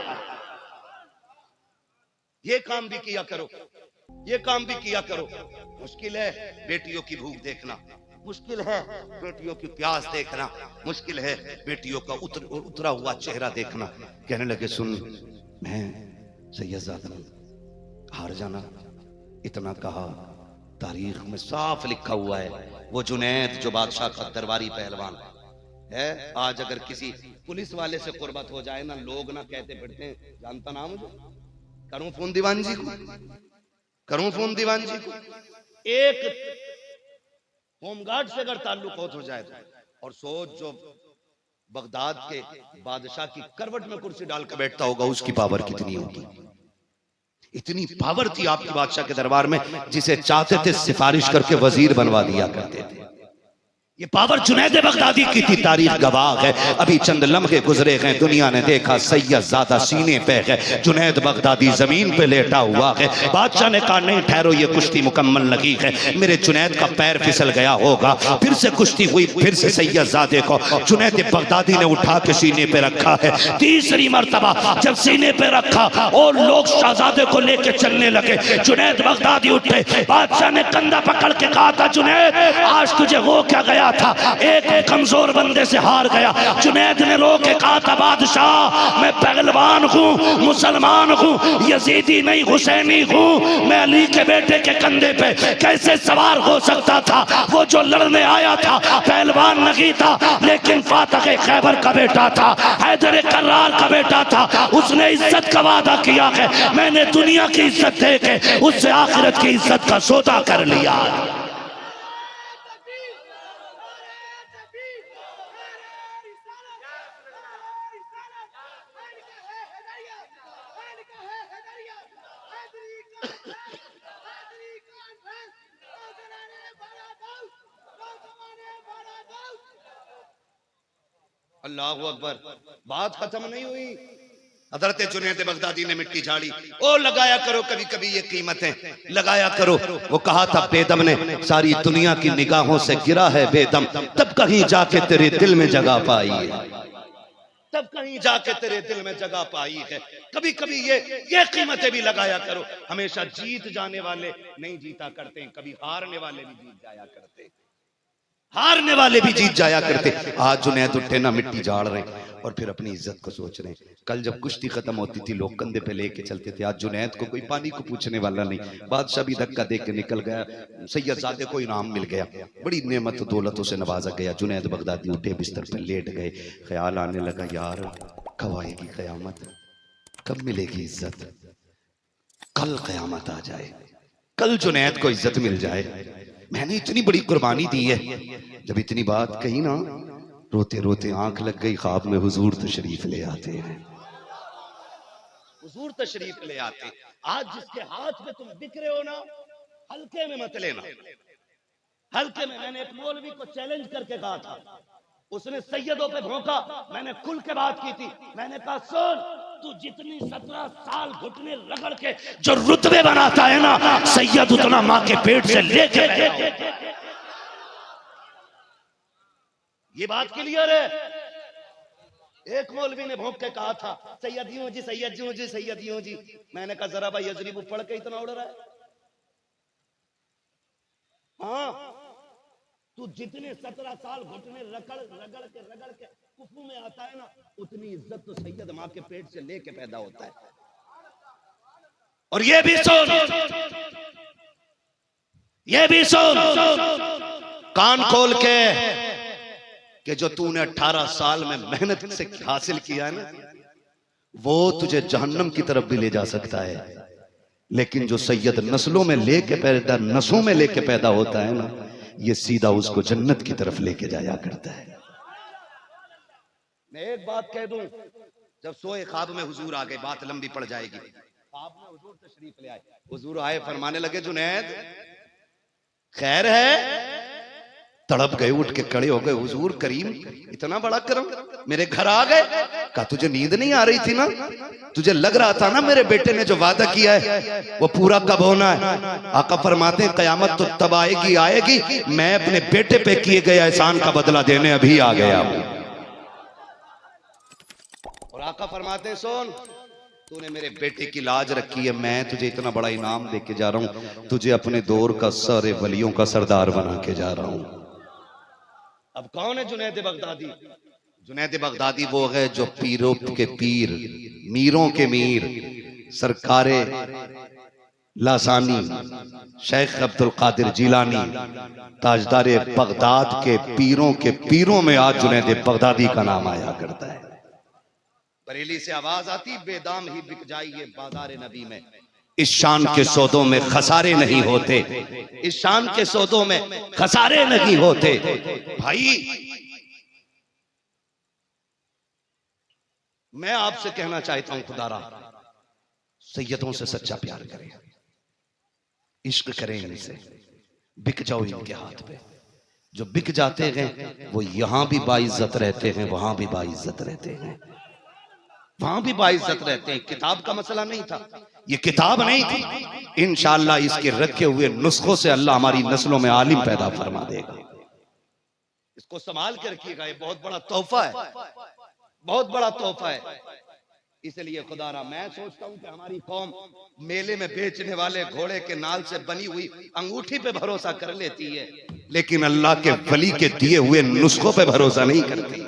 ये काम भी किया करो, ये काम भी किया करो। मुश्किल है बेटियों की भूख देखना, मुश्किल है बेटियों की प्यास देखना, मुश्किल है बेटियों का उतरा हुआ चेहरा देखना। कहने लगे, सुन, मैं सैयदजादा हार जाना। इतना कहा, तारीख में साफ लिखा हुआ है, वो जुनैद जो बादशाह का दरबारी पहलवान है, आज अगर किसी पुलिस वाले से कुर्बत हो जाए ना, लोग ना कहते फिरते हैं, जानता ना मुझे, करूं फोन दीवान जी को, करूं फोन दीवान जी को। एक होमगार्ड से अगर ताल्लुक हो जाए तो, और सोच जो बगदाद के बादशाह की करवट में कुर्सी डाल कर बैठता होगा, उसकी पावर कितनी होगी। इतनी पावर थी आपके बादशाह के दरबार में, जिसे चाहते थे सिफारिश करके वजीर बनवा दिया करते थे। ये पावर जुनैद बगदादी की थी, तारीख गवाह है। अभी चंद लम्हे गुजरे हैं, दुनिया ने देखा सैयद ज़ादा सीने पे है, जुनैद बगदादी जमीन पे लेटा हुआ है। बादशाह ने कहा नहीं ठहरो, ये कुश्ती मुकम्मल लगी है, मेरे जुनैद का पैर फिसल गया होगा। फिर से कुश्ती हुई, फिर से सैयद ज़ादे को जुनैद बगदादी ने उठा के सीने पे रखा है। तीसरी मर्तबा जब सीने पे रखा और लोग शहजादे को लेके चलने लगे, जुनैद बगदादी उठे। बादशाह ने कंधा पकड़ के कहा था जुनैद आज तुझे हो क्या गया था, एक कमजोर बंदे से हार गया। जुनैद ने रो के कहा था बादशाह मैं पहलवान हूँ, मुसलमान हूँ, यजीदी नहीं हुसैनी हूँ, मैं अली के बेटे के कंधे पे कैसे सवार हो सकता था। वो जो लड़ने आया था पहलवान नहीं था, लेकिन फातह खैबर का बेटा था, हैदर कर्रार का बेटा था। उसने इज्जत का वादा किया है, मैंने दुनिया की इज्जत दे के उससे आखिरत की इज्जत का सौदा कर लिया। अल्लाहु अकबर। बात खत्म नहीं हुई, हजरत जुनैद बगदादी ने मिट्टी झाड़ी। ओ लगाया करो कभी कभी ये कीमतें, लगाया करो। वो कहा था बेदम ने, सारी दुनिया की निगाहों से गिरा है बेदम, तब कहीं जाके तेरे दिल में जगह पाई है, तब कहीं जाके तेरे दिल में जगह पाई है। कभी कभी ये कीमतें भी लगाया करो। हमेशा जीत जाने वाले नहीं जीता करते, कभी हारने वाले भी जीत जाया करते, हारने वाले भी जीत जाया करते। आज जुनैद उठे ना मिट्टी झाड़ रहे और फिर अपनी इज्जत को सोच रहे हैं। कल जब कुश्ती खत्म होती थी लोग कंधे पे लेके चलते थे, आज जुनैद को कोई पानी को पूछने वाला नहीं। बादशाह भी धक्का दे के निकल गया, सैयदजादे को इनाम मिल गया, बड़ी नेमत दौलतों से नवाजा गया। जुनैद बगदादी उठे, बिस्तर पे लेट गए। ख्याल आने लगा यार कब आएगी कयामत, कब मिलेगी इज्जत, कल कयामत आ जाए, कल जुनैद को इज्जत मिल जाए। मैंने इतनी बड़ी कुर्बानी दी है। जब इतनी बात कही ना, रोते रोते आंख लग गई। ख्वाब में हुजूर तशरीफ ले आते हैं, हुजूर तशरीफ ले आते। आज जिसके हाथ में तुम बिखरे हो ना, हल्के में मत लेना, हल्के में। मैंने एक मौलवी को चैलेंज करके कहा था, उसने सैयदों पे भौंका, मैंने खुल के बात की थी। मैंने कहा सुन, तू जितनी 17 साल घुटने रगड़ के जो रुतबे बनाता है ना, सैयद उतना माँ के पेट से लेके। ये बात क्लियर है। एक मौलवी ने भौंक के कहा था सैयदियों जी, सैयदियों जी, सैयदियों जी। मैंने कहा जरा भाई यजरीब पढ़ के इतना उड़ रहा है। हाँ, तू जितने 17 साल घुटने रगड़ के कुफू में आता है ना, उतनी इज्जत तो सैयद माँ के पेट से लेके पैदा होता है। और ये भी सुन, ये भी सुन कान खोल के, कि जो तूने 18 साल में मेहनत से हासिल किया है ना, वो तुझे जहन्नम की तरफ भी ले जा सकता है। लेकिन जो सैयद नस्लों में लेके पैदा, नसों में लेके पैदा होता है ना, ये सीधा उसको जन्नत की तरफ लेके जाया करता है। मैं एक बात कह दूं, जब सोए ख्वाब में हुजूर आ गए, बात लंबी पड़ जाएगी। ख्वाब में हुजूर तशरीफ ले आए, हुजूर आए, फरमाने लगे जुनैद खैर है। तड़प गए, उठ के खड़े हो गए। हुजूर करीम इतना बड़ा करम, मेरे घर आ गए। कहा तुझे नींद नहीं आ रही थी ना, तुझे लग रहा था ना मेरे बेटे ने जो वादा किया है वो पूरा कब होना है। आका फरमाते हैं कयामत तो तब आएगी आएगी, मैं अपने बेटे पे किए गए एहसान का बदला देने अभी आ गया। और आका फरमाते हैं सुन, तूने मेरे बेटे की लाज रखी है, मैं तुझे इतना बड़ा इनाम दे के जा रहा हूं, तुझे अपने दौर का सारे वलियों का सरदार बना के जा रहा हूं। अब कौन है जुनैद बगदादी? जुनैद बगदादी वो है जो पीरों के पीर, मीरों के मीर, सरकारे लासानी, शेख अब्दुल कादिर जिलानी, ताजदारे बगदाद के पीरों में आज जुनैद बगदादी का नाम आया करता है। बरेली से आवाज आती, बेदाम ही बिक जाइए बाजार नबी में, इस शान के सौदों में खसारे नहीं होते, इस शान के सौदों में खसारे नहीं होते। भाई मैं आपसे कहना चाहता हूं, खुदारा सैयदों से सच्चा प्यार करें, इश्क करें इनसे, बिक जाओ इनके हाथ पे। जो बिक जाते हैं वो यहां भी बाइज्जत रहते हैं, वहां भी बाइज्जत रहते हैं, वहां भी बाइज्जत रहते हैं। किताब का मसला नहीं था, ये किताब नहीं थी। इंशाअल्लाह इसके रखे हुए नुस्खों से अल्लाह हमारी नस्लों में आलिम पैदा फरमा देगा। इसको संभाल के रखिएगा, ये बहुत बड़ा तोहफा है, बहुत बड़ा तोहफा है। इसलिए खुदारा मैं सोचता हूं कि हमारी कौम मेले में बेचने वाले घोड़े के नाल से बनी हुई अंगूठी पे भरोसा कर लेती है, लेकिन अल्लाह के वली के दिए हुए नुस्खों पे भरोसा नहीं करती।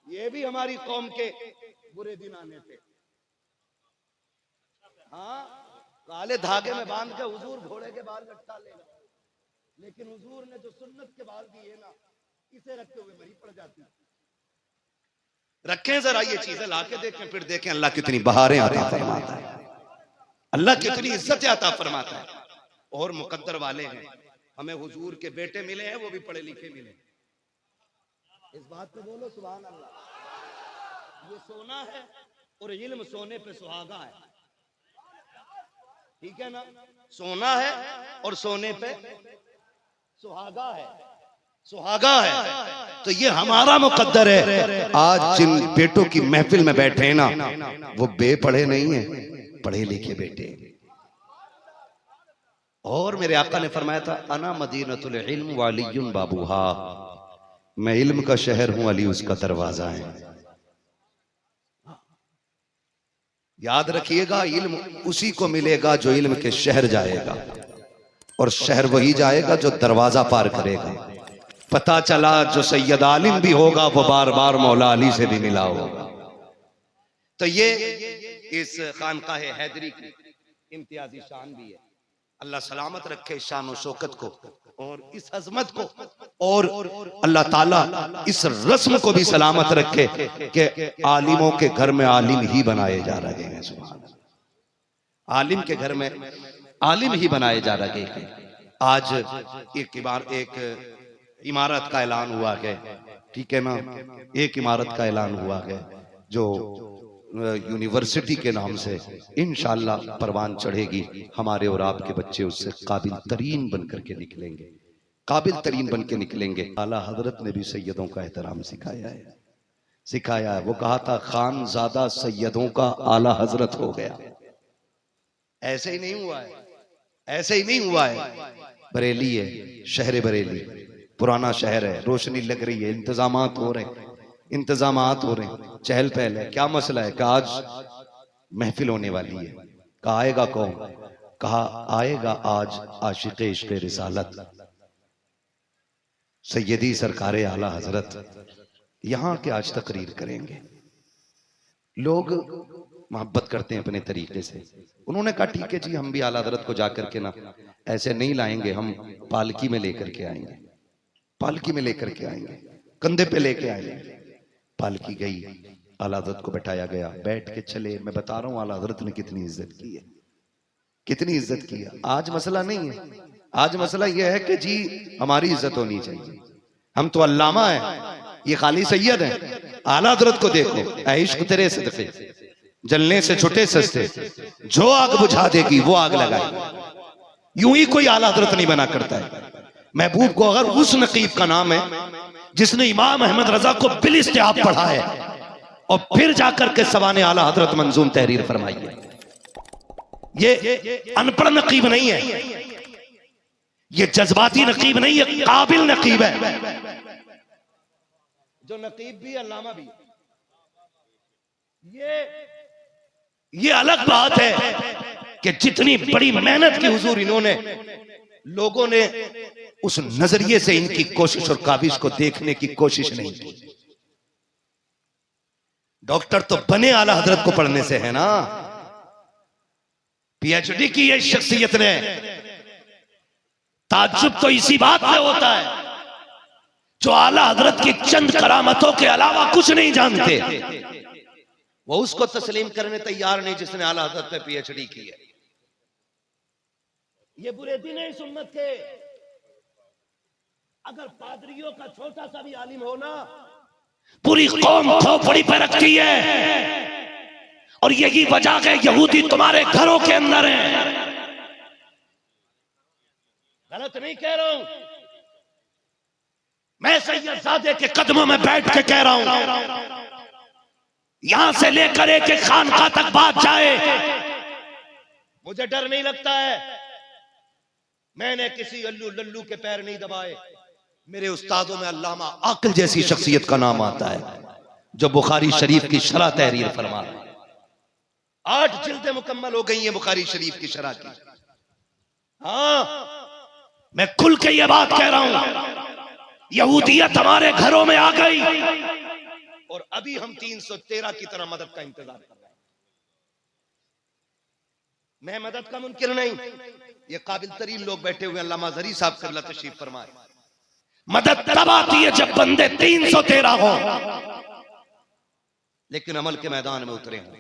ये भी हमारी कौम के बुरे दिन आने थे। हाँ, काले धागे में बांध के हुजूर घोड़े के बाल लटका लेगा, लेकिन हुजूर ने जो सुन्नत के बाल दिए ना, इसे रखते हुए मरी पड़ जाती। रखें जरा ये चीजें लाके देखें, फिर देखें अल्लाह कितनी बहारें अता फरमाता है, अल्लाह कितनी इज्जत अता फरमाता है। और मुकद्दर वाले हैं, हमें हुजूर के बेटे मिले हैं, वो भी पढ़े लिखे मिले। इस बात पे बोलो सुभान अल्लाह। ये सोना है और इल्म सोने पे सुहागा है, ठीक है ना? सोना है और सोने पे सुहागा है, सुहागा है। तो ये हमारा मुकद्दर है। आज जिन बेटों की महफिल में बैठे हैं ना, वो बेपढ़े नहीं है, पढ़े लिखे बेटे। और मेरे आका ने फरमाया था, अना मदीनतुल इल्म वालियुन बाबूहा, मैं इल्म का शहर हूं, अली उसका दरवाजा है। याद रखिएगा, इल्म उसी को मिलेगा जो इल्म के शहर जाएगा, और शहर वही जाएगा जो दरवाजा पार करेगा। पता चला जो सैयद आलिम भी होगा वो बार बार मौला अली से भी मिला होगा। तो ये इस खानकाह हैदरी की इम्तियाजी शान भी है। अल्लाह सलामत रखे शान और शौकत को और इस अजमत को, और अल्लाह ताला इस रस्म को भी सलामत रखे कि आलिमों के घर में आलिम ही बनाए जा रहे हैं। सुभान अल्लाह, आलिम के घर में आलिम ही बनाए जा रहे हैं। आज एक इमारत का ऐलान हुआ है, ठीक है ना? एक इमारत का ऐलान हुआ है जो यूनिवर्सिटी के नाम से इंशाअल्लाह परवान चढ़ेगी। हमारे और आपके बच्चे उससे काबिल तरीन बनकर के निकलेंगे, काबिल तरीन बन के निकलेंगे। आला हजरत ने भी सैयदों का एहतराम सिखाया है, सिखाया है। वो कहा था, खान ज़ादा सैयदों का आला हजरत हो गया। ऐसे ही नहीं हुआ है, ऐसे ही नहीं हुआ है। बरेली है, शहर बरेली पुराना शहर है, रोशनी लग रही है, इंतजामात हो रहे हैं, इंतजामात हो रहे हैं, चहल पहल है। क्या मसला है? कि आज महफिल होने वाली है। कहा आएगा कौन? कहा आएगा आज आशिक इश्क रिसालत सैयदी सरकारे आला हजरत यहां के आज तकरीर करेंगे। लोग मोहब्बत करते हैं अपने तरीके से। उन्होंने कहा ठीक है जी, हम भी आला हजरत को जाकर के ना ऐसे नहीं लाएंगे, हम पालकी में लेकर के आएंगे, पालकी में लेकर के आएंगे, कंधे पे लेके आएंगे। पालकी गई, आला हजरत को बैठाया गया, बैठ के चले। मैं बता रहा हूं आला हजरत ने कितनी इज्जत की है, कितनी इज्जत की है। आज मसला नहीं है, आज मसला यह है कि जी हमारी इज्जत होनी चाहिए, हम तो अल्लामा है, ये खाली सैयद है। आला हजरत को देखो, ऐ इश्क तेरे सदके जलने से छुटे सस्ते, जो आग बुझा देगी वो आग लगाए। यूं ही कोई आला हजरत नहीं बना करता है। महबूब को अगर उस नकीब का नाम है जिसने इमाम अहमद रजा को बिलिस्तिहाब पढ़ा है और फिर जाकर के सवाने आला हजरत मंजूम तहरीर फरमाई है, ये अनपढ़ नकीब नहीं है, ये जज्बाती नकीब नहीं है, काबिल नकीब है। जो नकीब भी अल्लामा भी, ये अलग बात है कि जितनी बड़ी मेहनत की हुजूर इन्होंने, लोगों ने उस नजरिए से इनकी कोशिश और काबिश को देखने की कोशिश नहीं की। डॉक्टर तो बने आला हजरत को पढ़ने से है ना, पीएचडी की ये शख्सियत ने। ताज्जुब तो इसी बात में होता है, जो आला हजरत की चंद करामतों के अलावा कुछ नहीं जानते, वो उसको तस्लीम करने तैयार नहीं जिसने आला हजरत पे पीएचडी की है। ये बुरे दिन है इस उम्मत के। अगर पादरियों का छोटा सा भी आलिम हो ना, पूरी कौम खोपड़ी पे रखती है। और यही वजह है यहूदी तुम्हारे घरों के अंदर है। गलत नहीं कह रहा हूं मैं, सैयदजादे के कदमों में बैठ के कह रहा हूं। यहां से लेकर एक खानका तक बात जाए, मुझे डर नहीं लगता है। मैंने किसी अल्लू लल्लू के पैर नहीं दबाए। मेरे उस्तादों में अल्लामा आकिल जैसी शख्सियत का नाम आता है, जो बुखारी शरीफ की शरह तहरीर फरमा है। 8 जिल्दें मुकम्मल हो गई हैं बुखारी शरीफ की शरह की। हाँ, मैं खुल के ये बात कह रहा हूं, यहूदियत हमारे घरों में आ गई और अभी हम 313 की तरह मदद का इंतजार कर रहे हैं। मैं मदद का मुनकिर नहीं, ये काबिल तरीन लोग बैठे हुए अल्लामा ज़री साहब करला तशरीफ फरमाए। मदद तब आती है जब बंदे 313 हो, लेकिन अमल के मैदान में उतरे हों।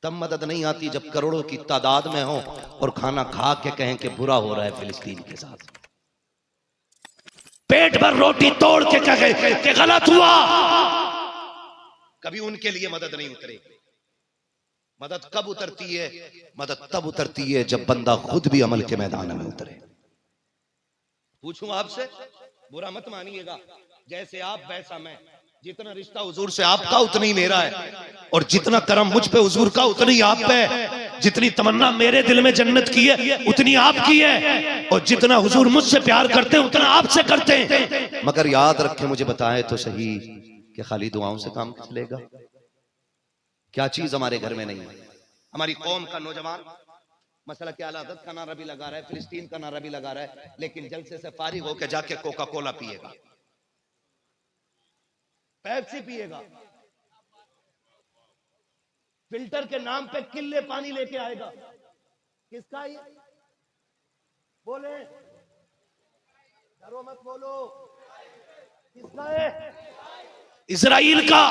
तब मदद नहीं आती जब करोड़ों की तादाद में हो और खाना खा के कहें कि बुरा हो रहा है फिलिस्तीन के साथ। पेट भर रोटी तोड़ के कहे कि गलत हुआ, कभी उनके लिए मदद नहीं उतरेगी। मदद कब उतरती है? मदद तब उतरती है जब बंदा खुद भी अमल के मैदान में उतरे। पूछूं आपसे, बुरा मत मानिएगा, जैसे आप वैसा मैं। जितना रिश्ता हुजूर से आपका उतना ही मेरा है, और जितना करम मुझ पे हुजूर का उतना ही आप पे है। जितनी तमन्ना मेरे दिल में जन्नत की है उतनी आपकी है, और जितना हुजूर मुझसे प्यार करते हैं उतना आपसे करते हैं। मगर याद रखें, मुझे बताएं तो सही कि खाली दुआओं से काम चलेगा? क्या चीज हमारे घर में नहीं है? हमारी कौम का नौजवान मसला क्या हजरत का नारा भी लगा रहा है, फिलिस्तीन का नारा भी लगा रहा है, लेकिन जलसे से फारिग होकर जाके कोका कोला पिएगा, पेप्सी पिएगा, फिल्टर के नाम पे किल्ले पानी लेके आएगा। किसका ये? बोले, डरो मत बोलो, किसका है? इजराइल का।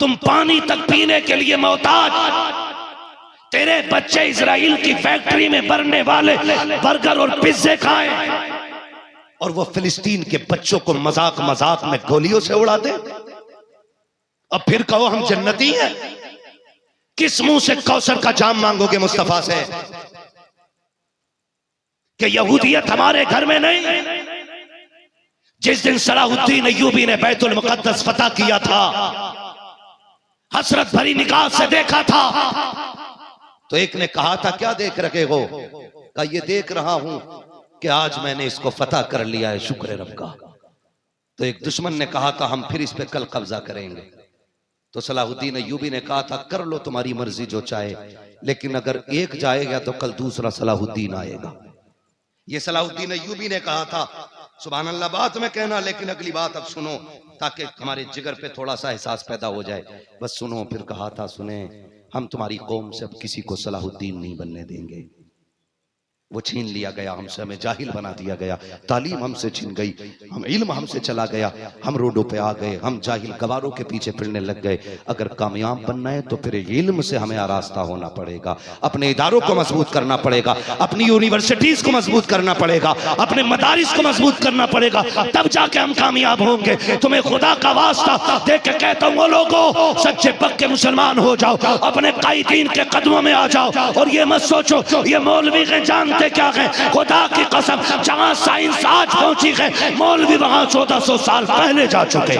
तुम पानी तक पीने के लिए मोहताज। तेरे बच्चे इजराइल की फैक्ट्री में बनने वाले बर्गर और पिज्जे खाएं, और वो फिलिस्तीन के बच्चों को मजाक मजाक में गोलियों से उड़ा दे। अब फिर कहो हम जन्नती हैं? किस मुंह से कौसर का जाम मांगोगे मुस्तफा से कि यहूदियत हमारे घर में नहीं? जिस दिन सलाहुद्दीन अय्यूबी ने बैतुल मुकद्दस फतह किया था, हसरत भरी निगाह से देखा था, तो एक ने कहा था क्या देख रखे हो? कहा ये देख रहा हूं कि आज मैंने इसको फतह कर लिया है, शुक्र रब का। तो एक दुश्मन ने कहा था हम फिर इस पे कल कब्जा करेंगे। तो सलाहुद्दीन अय्यूबी ने कहा था कर लो तुम्हारी मर्जी जो चाहे, लेकिन अगर एक जाएगा तो कल दूसरा सलाहुद्दीन आएगा। ये सलाहुद्दीन अय्यूबी ने कहा था। सुभान अल्लाह, बात में कहना, लेकिन अगली बात अब सुनो ताकि हमारे जिगर पे थोड़ा सा एहसास पैदा हो जाए। बस सुनो। फिर कहा था सुने, हम तुम्हारी कौम से अब किसी को सलाहुद्दीन नहीं बनने देंगे। वो छीन लिया गया हमसे, हमें जाहिल बना दिया गया, तालीम हमसे छीन गई, हम इल्म हमसे चला गया, हम रोडों पे आ गए, हम जाहिल गवारों के पीछे फिरने लग गए। अगर कामयाब बनना है तो फिर इल्म से हमें आरास्ता होना पड़ेगा, अपने इदारों को मजबूत करना पड़ेगा, अपनी यूनिवर्सिटीज को मजबूत करना पड़ेगा, अपने मदारिस को मजबूत करना पड़ेगा, तब जाके हम कामयाब होंगे। तुम्हें खुदा का वास्ता देख के कहता हूँ, वो लोगों सच्चे पक्के मुसलमान हो जाओ, अपने कायदीन के कदमों में आ जाओ, और ये मत सोचो ये मौलवी के जानते क्या है। खुदा की कसम, जहां साइंस आज पहुंची है, मौलवी वहां 1400 साल पहले जा चुके।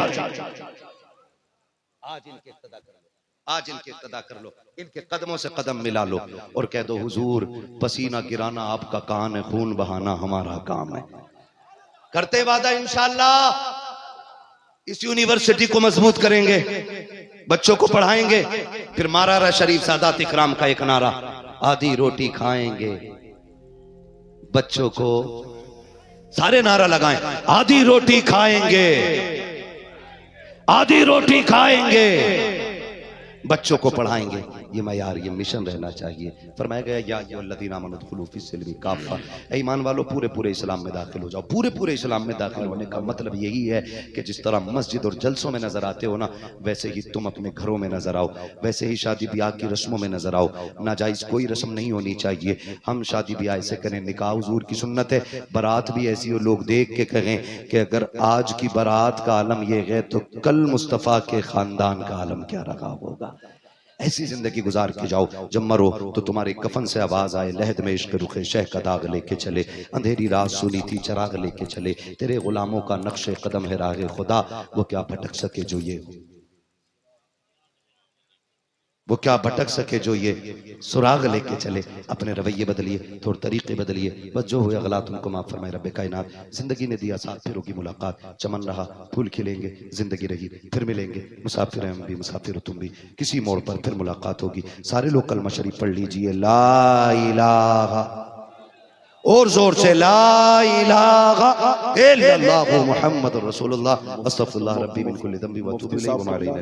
आज इनके इक्तदा कर लो, आज इनके इक्तदा कर लो, इनके कदमों से कदम मिला लो और कह दो हुजूर पसीना गिराना आपका काम है, खून बहाना हमारा काम है। करते वादा इंशाअल्लाह इस यूनिवर्सिटी को मजबूत करेंगे, बच्चों को पढ़ाएंगे। फिर मारारा शरीफ सादात इकराम का एक नारा, आधी रोटी खाएंगे बच्चों को, सारे नारा लगाएं, आधी रोटी खाएंगे, आधी रोटी खाएंगे, बच्चों को पढ़ाएंगे, ये मयार, ये मिशन रहना चाहिए। फरमाया गया या अय्युहल्लज़ीना आमनू उदखुलू फ़िस्सिल्मी काफ़ा, ऐ ईमान वालो पूरे पूरे इस्लाम में दाखिल हो जाओ। पूरे पूरे इस्लाम में दाखिल होने का मतलब यही है कि जिस तरह मस्जिद और जलसों में नजर आते हो ना, वैसे ही तुम अपने घरों में नजर आओ, वैसे ही शादी ब्याह की रस्मों में नजर आओ। नाजायज कोई रस्म नहीं होनी चाहिए। हम शादी ब्याह ऐसे करें, निकाह हुजूर की सुन्नत है, बारात भी ऐसी हो लोग देख के कहें कि अगर आज की बारात का आलम ये है तो कल मुस्तफ़ा के खानदान का आलम क्या रखा होगा। ऐसी जिंदगी गुजार के जाओ, जब मरो तो तुम्हारे कफन से आवाज आए लहद में इश्क रुखे शह का दाग लेके चले, अंधेरी रात सुनी थी चराग लेके चले, तेरे गुलामों का नक्शे कदम है राह खुदा, वो क्या भटक सके जो ये, वो क्या भटक सके जो ये सुराग लेके चले। अपने रवैये बदलिए, थोड़े तरीके बदलिए, बस जो हुआ गला तुमको माफ फरमाए रब्बे कायनात। जिंदगी ने दिया साथ, फिर होगी मुलाकात, चमन रहा फूल खिलेंगे, जिंदगी रही फिर मिलेंगे, मुसाफिर हैं हम भी मुसाफिर हो तुम भी, किसी मोड़ पर फिर मुलाकात होगी। सारे लोग कलमा शरीफ पढ़ लीजिए, ला इलाहा, और जोर से ला इलाहा इल्लल्लाहु मुहम्मदुर रसूलुल्लाह, अस्तगफिरुल्लाह रब्बी मिन कुल्ली ज़ंबि व अतूबु इलैहि व मा अलैना